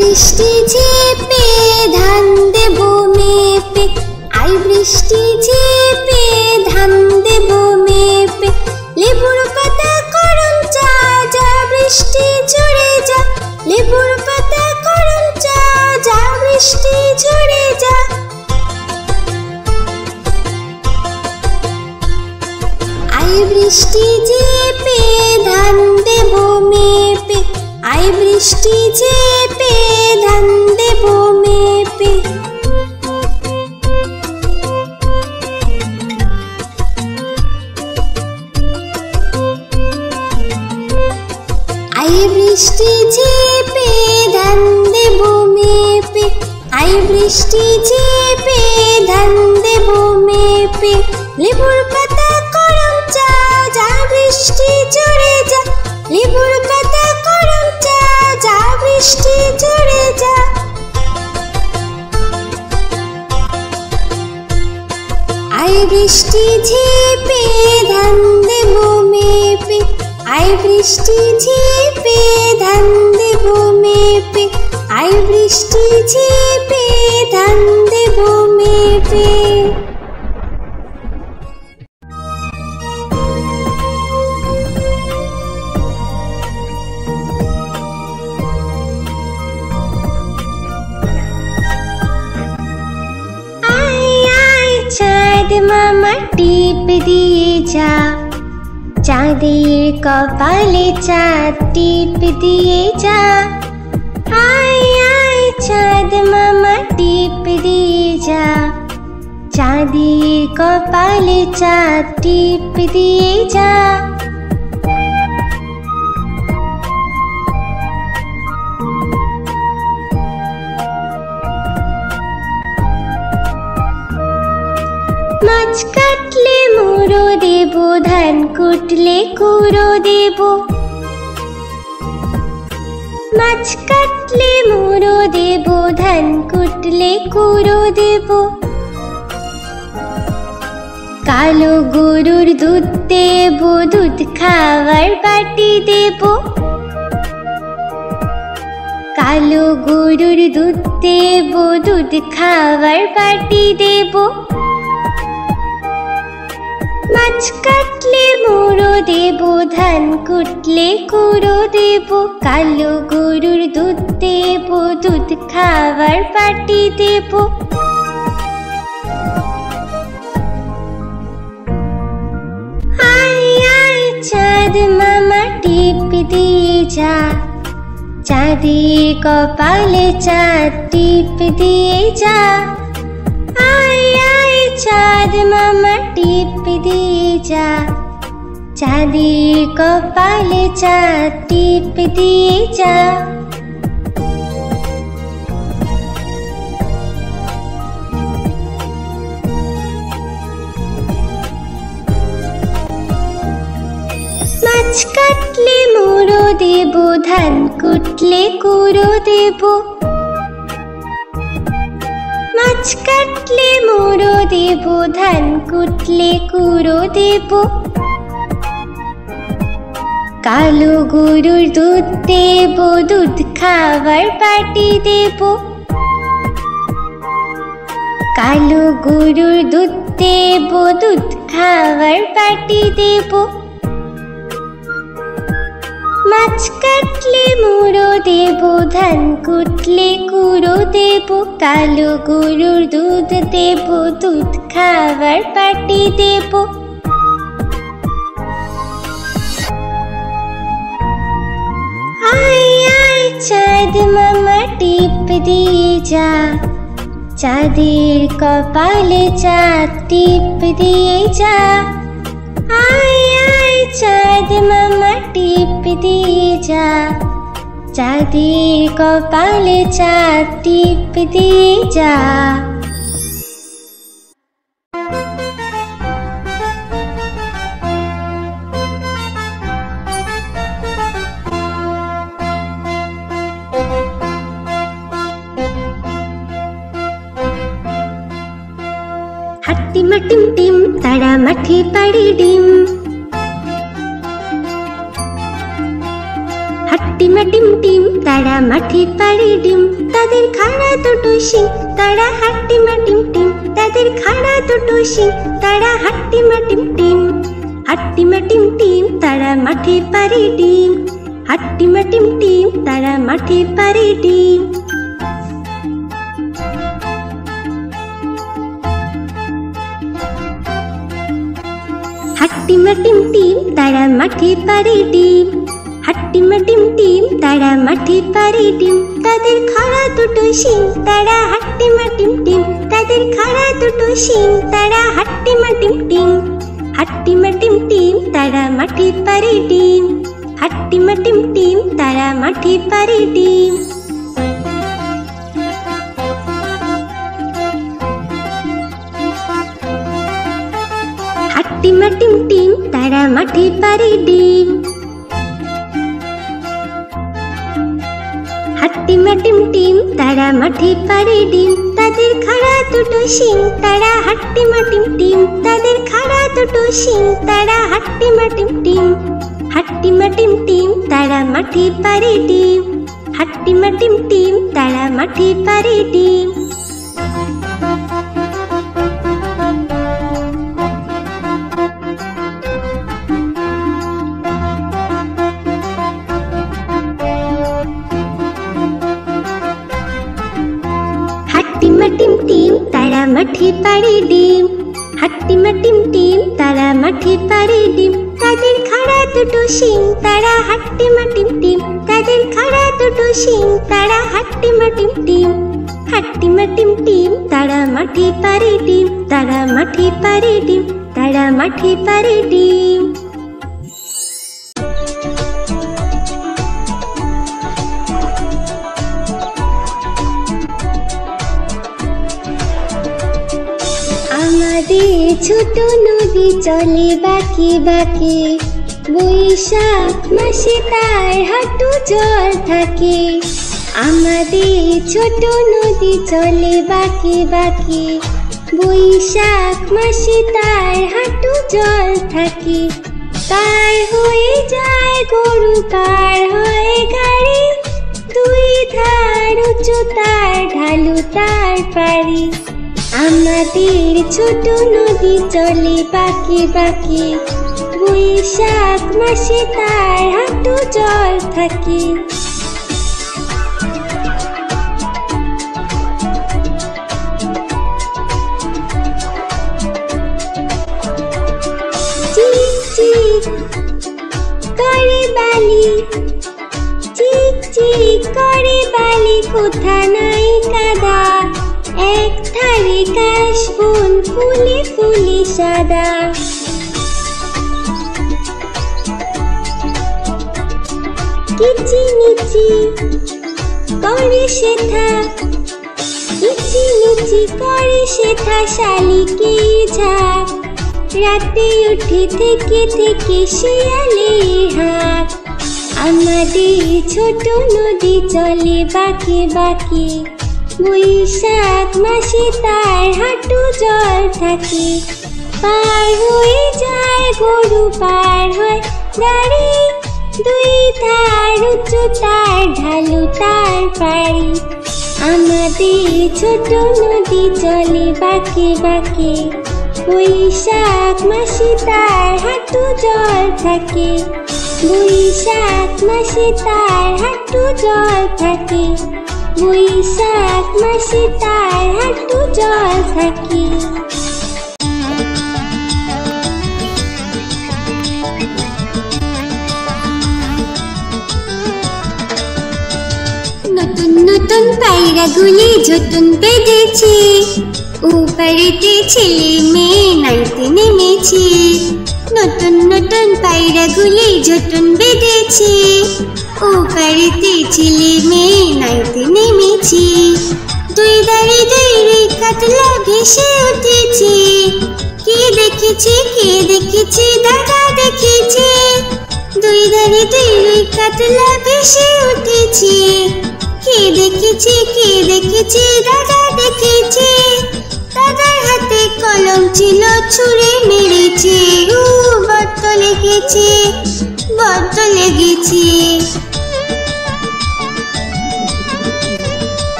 বৃষ্টি ঝেপে ধান দেব মেপে, আই বৃষ্টি ঝেপে ধান দেব মেপে, লেবুর পাতা করম চা যা বৃষ্টি ঝরে যা, লেবুর পাতা করম চা যা বৃষ্টি ঝরে যা। আই বৃষ্টি ঝেপে ধান দেব মেপে, আই বৃষ্টি ঝেপে ধান দেব মেপে। আই বৃষ্টি ঝেপে ধান দেব মেপে, আই বৃষ্টি ঝেপে ধান দেব মেপে, লেবুর পাতা করম চা যা বৃষ্টি ঝরে যা, লেবুর পাতা করম চা যা বৃষ্টি ঝরে যা। আই বৃষ্টি ঝেপে ধান দেব মেপে, আই বৃষ্টি ঝেপে ধান দেব মেপে, আই বৃষ্টি ঝেপে ধান দেব মেপে। চাঁদ মামা টিপ দিয়ে যা, চাঁদের কপালে চাঁদ টিপ দিয়ে যা। আয় আয় চাঁদ মামা টিপ দিয়ে যা, চাঁদের কপালে চাঁদ টিপ দিয়ে যা। মাছ কাটলে মুড়ো দেব, ধান কুটলে কুড়ো দেব, মাছ কাটলে মুড়ো দেব, ধান কুটলে কুড়ো দেব। কালো গরুর দুধ দেব, দুধ খাওয়ার বাটি দেব, কালো গরুর দুধ দেব, দুধ খাওয়ার বাটি দেব। মাছ কাটলে মুড়ো দেব, ধান কুটলে কুড়ো দেব, কালো গরুর দুধ দেব, দুধ খাওয়ার বাটি দেব। আয় আয় চাঁদ মামা টিপ দিয়ে যা, চাঁদের কপালে চাঁদ টিপ দিয়ে যা। আয় আয় চাঁদ মামা টিপ দিয়ে যা, চাঁদের কপালে চাঁদ টিপ দিয়ে যা। মাছ কাটলে মুড়ো দেব, ধান কুটলে কুড়ো দেব, মাছ কাটলে মুড়ো দেব, ধান কুটলে কুড়ো দেব। কালো গরুর দুধ দেব, দুধ খাওয়ার বাটি দেব, কালো গরুর দুধ দেব, দুধ খাওয়ার বাটি দেব। মাছ কাটলে মুড়ো দেব, ধান কুটলে কুড়ো দেব, কালো গরুর দুধ দেব, দুধ খাওয়ার বাটি দেব। আয় আয় চাঁদ মামা টিপ দিয়ে যা, চাঁদের কপালে চাঁদ টিপ দিয়ে যা। আয় আয় চাঁদ মামা টিপ দিয়ে যা, চাঁদের কপালে চাঁদ টিপ দিয়ে যা। হাট্টিমা টিম টিম তারা মাঠে পাড়ে ডিম, হাট্টিমা টিম টিম তারা মাঠে পারে ডিম, তাদের খাড়া দুটো শিং, তারা হাট্টিমা টিম টিম, তাদের খাড়া দুটো শিং, তারা হাট্টিমা টিম টিম। হাট্টিমা টিম টিম তারা মাঠে পারে ডিম, হাট্টিমা টিম টিম তারা মাঠে পারে ডিম। হাট্টিমা টিম টিম তারা মাঠে পারে ডিম, হাট্টিমা টিম টিম তারা মাঠে পারে ডিম, তাদের খাড়া দুটো শিং, তারা হাট্টিমা টিম টিম, তাদের খাড়া দুটো শিং, তারা হাট্টিমা টিম টিম। হাট্টিমা টিম টিম তারা মাঠে পারে ডিম, হাট্টিমা টিম টিম তারা মাঠে পারে ডিম। হাট্টিমা টিম টিম তারা মাঠে পারে ডিম, হাট্টিমা টিম টিম তারা মাঠে পারে ডিম, তাদের খাড়া দুটো শিং, তারা হাট্টিমা টিম টিম, তাদের খাড়া দুটো শিং, তারা হাট্টিমা টিম টিম। হাট্টিমা টিম টিম তারা মাঠে পারে ডিম, হাট্টিমা টিম টিম তারা মাঠে পারে ডিম। হাট্টিমা টিম টিম তারা মাঠে পারে ডিম, হাট্টিমা টিম টিম তারা মাঠে পারে ডিম, তাদের খাড়া দুটো শিং, তারা হাট্টিমা টিম টিম, তাদের খাড়া দুটো শিং, তারা হাট্টিমা টিম টিম। হাট্টিমা টিম টিম তারা মাঠে পারে ডিম, তারা মাঠে পারে ডিম, তারা মাঠে পারে ডিম। আমাদের ছোট নদী চলে বাঁকে বাঁকে, বৈশাখ মাসে তার হাঁটু জল থাকে। আমাদের ছোট নদী চলে বাঁকে বাঁকে, বৈশাখ মাসে তার হাঁটু জল থাকে। পার হয়ে যায় গরু, পার হয়ে গাড়ি, দুই ধার উঁচু তার ঢালু তার পারি। আমাদের ছোট নদী চলে বাঁকে বাঁকে, বৈশাখ মাসে তার হাঁটু জল থাকে। চিক চিক করে বালি, চিক চিক করে বালি, কোথা নাই কাদা, এক ধারে কাশবন ফুলে ফুলে সাদা। কিচিমিচি করে শেঠা, কিচিমিচি করে শেঠা, শালিকে ঝাঁক, রাতে উঠে থেকে থেকে শিয়ালে হাঁক। আমাদের ছোট নদী চলে বাঁকে বাঁকে, বৈশাখ মাসে তার হাঁটু জল থাকে। পার হয়ে যায় গরু, পার হয় গাড়ি, দুই ধার উঁচু তার ঢালু তার পারি। আমাদের ছোট নদী চলে বাঁকে বাঁকে, বৈশাখ মাসে তার হাঁটু জল থাকে। বৈশাখ মাসে তার হাঁটু জল থাকে, বৈশাখ মাসে তার হাঁটু জল থাকে। নতুন নতুন পায়রাগুলি ঝুটুন বেঁধেছে, ওপারেতে ছেলে মেয়ে নাইতে নেমেছে। নতুন নতুন পায়রাগুলি ঝুটুন বেঁধেছে, ওপারেতে ছেলে মেয়ে নাইতে নেমেছে। দুই ধারে দুই কাতলা ভেসে উঠেছে, কে দেখেছে কে দেখেছে দাদা দেখেছে। দুই ধারে দুই কাতলা ভেসে উঠেছে, কে দেখেছে কে দেখেছে দাদা দেখেছে। দাদার হাতে কলম ছিল, ছুঁড়ে মেরেছে, বড্ড লেগেছে বড্ড লেগেছে।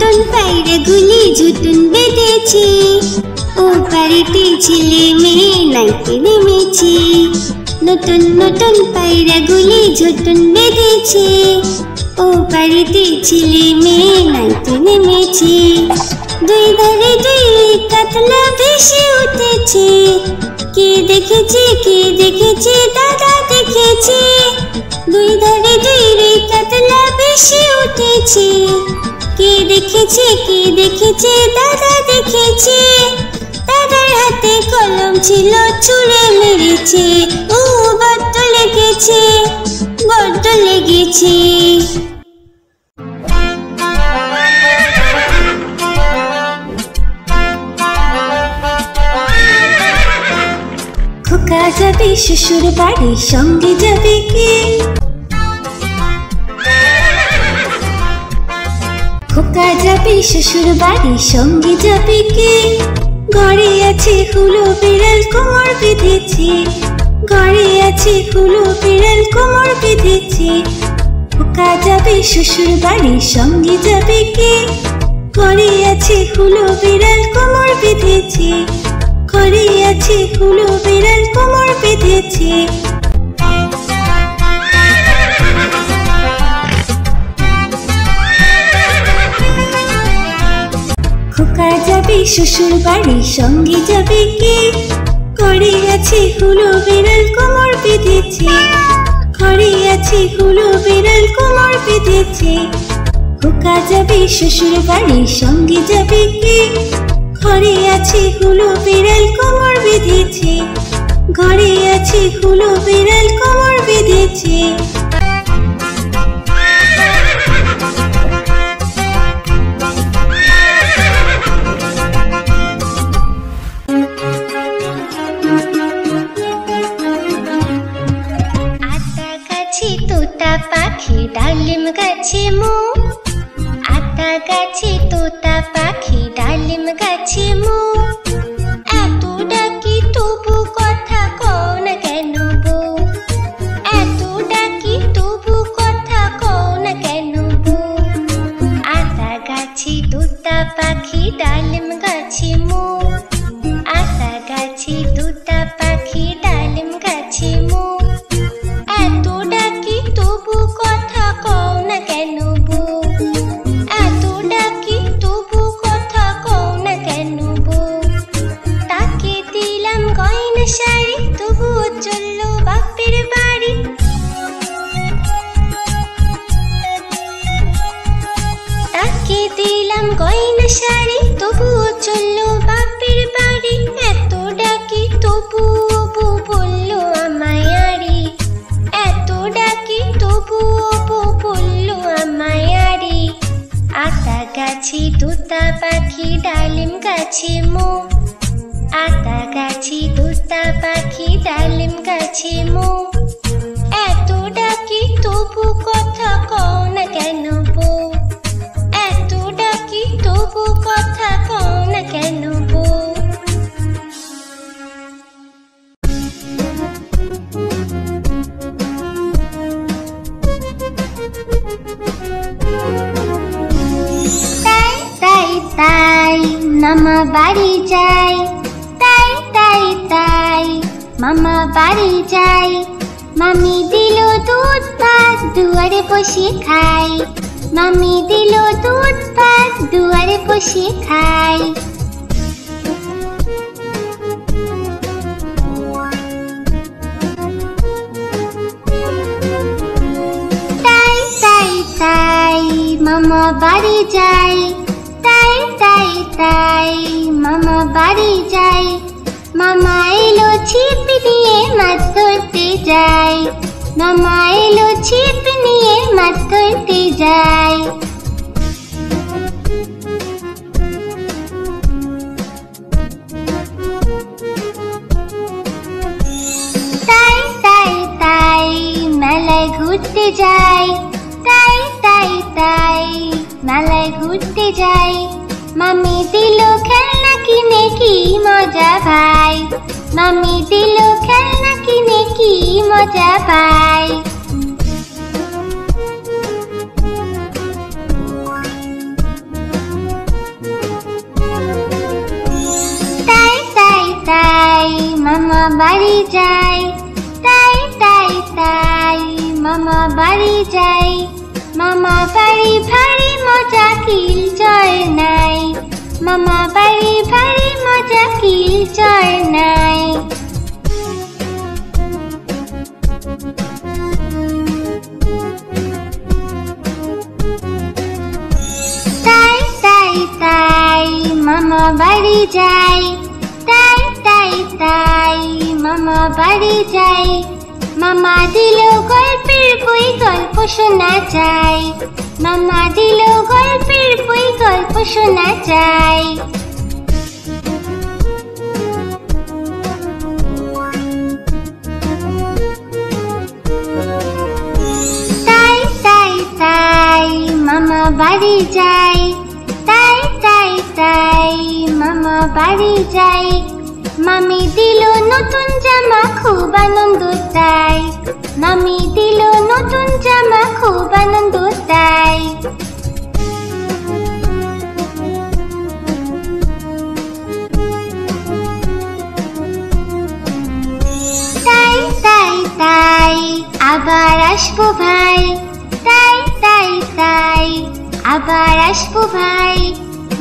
নতুন পায়রাগুলি ঝুটুন বেঁধেছে, ও বাড়িতে ছেলে মেয়ে নাইতে নেমেছে। নতুন নতুন পায়রাগুলি ঝুটুন বেঁধেছে, ও বাড়িতে ছেলে মেয়ে নাইতে নেমেছে। দুই ধারে দুই কাতলা ভেসে উঠেছে, কে দেখেছে দাদা দেখেছে। দুই ধারে দুই কাতলা ভেসে উঠেছে, কে দেখেছে দাদা দেখেছে। দাদার হাতে কলম ছিল ছুঁড়ে মেরেছে, ও বড্ড লেগেছে বড্ড লেগেছে। খোকা যাবে শ্বশুর বাড়ি, সঙ্গে যাবে কে? খোকা যাবে শ্বশুর বাড়ি, সঙ্গে যাবে কে? ঘরে আছে হুলো বিড়াল কোমর বেঁধেছে, ঘরে আছে হুলো বিড়াল কোমর বেঁধেছে। খোকা যাবে শ্বশুর বাড়ি, সঙ্গে যাবে কে? ঘরে আছে হুলো বিড়াল কোমর বেঁধেছে, ঘরে আছে হুলো বিড়াল কোমর বেঁধেছে। খোকা যাবে শ্বশুর বাড়ি, সঙ্গে যাবে কে? ঘরে আছে হুলো বিড়াল কোমর বেঁধেছে, ঘরে আছে হুলো বিড়াল কোমর বেঁধেছে। খোকা যাবে শ্বশুর বাড়ি, সঙ্গে যাবে কে? ঘরে আছে হুলো বিড়াল কোমর বেঁধেছে, ঘরে আছে হুলো বিড়াল কোমর বেঁধেছে। আতা গাছে তোতা পাখি, ডালিম গাছে মো। আতা গাছে তোতা পাখি, ডালিম গাছে মো। এত ডাকি তবু কথা কও না কেন বউ, এত ডাকি তবু কথা কও না কেন বউ। আতা গাছে তোতা পাখি, ডালিম গাছে মো। আতা গাছে তোতা পাখি, ডালিম গাছে মো। এত ডাকি তবু কথা কও না কেন বউ, এত ডাকি তবু কথা কও না কেন বউ। তাকে দিলাম গয়না শাড়ি, তবুও চললো বাপের বাড়ি। তাকে দিলাম গয়না শাড়ি, তবুও চললো বাপের বাড়ি। এত ডাকি তবুও বউ বললো আমায় আড়ি, এত ডাকি তবুও বউ বললো আমায় আড়ি। আতা গাছে তোতা পাখি, ডালিম গাছে মো। আতা গাছে তোতা পাখি, ডালিম গাছে মো। এত ডাকি তবু কথা কও না কেন বউ, এত ডাকি তবু কথা কও না কেন বউ। তাই তাই তাই মামা বাড়ি যাই, তাই তাই তাই মামা বাড়ি যাই। মামি দিল দুধ ভাত, দুয়ারে বসে খাই। মামি দিল দুধ ভাত, দুয়ারে বসে খাই। তাই তাই তাই মামা বাড়ি যাই, তাই তাই তাই মামা বাড়ি যাই। মামা এলো ছিপ নিয়ে মাছ ধরতে যাই, মামা এলো ছিপ নিয়ে মাছ ধরতে যাই। তাই তাই তাই মেলায় ঘুরতে যাই, তাই তাই তাই মেলায় ঘুরতে যাই। মামি দিল খেলনা কিনে, কি মজা ভাই। মামি দিল খেলনা কিনে, কি মজা ভাই। বাড়ি যায়, তাই তাই তাই মামা বাড়ি যায়। মামা বাড়ি ভারী মজা কিলচর নাই, মামা বাড়ি ভারী মজা কিলচর নাই। তাই তাই তাই মামা বাড়ি যায়, তাই তাই তাই মামা বাড়ি যায়। মামা দিল গল্পের বই, গল্প শোনা যায়, মামা দিল গল্পের বই, গল্প শোনা যায়। তাই তাই তাই মামা বাড়ি যায়, তাই তাই তাই মামা বাড়ি যায়। মামি দিল নতুন জামা, খুব আনন্দ তাই, মামি দিল নতুন জামা, খুব আনন্দ তাই। তাই তাই তাই আবার আসবো ভাই, তাই তাই তাই আবার আসবো ভাই।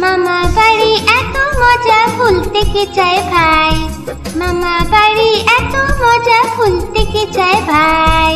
মামা বাড়ি এত মজা, ভুলতে কে চায় ভাই, মামা বাড়ি এত মজা, ভুলতে কে চায় ভাই।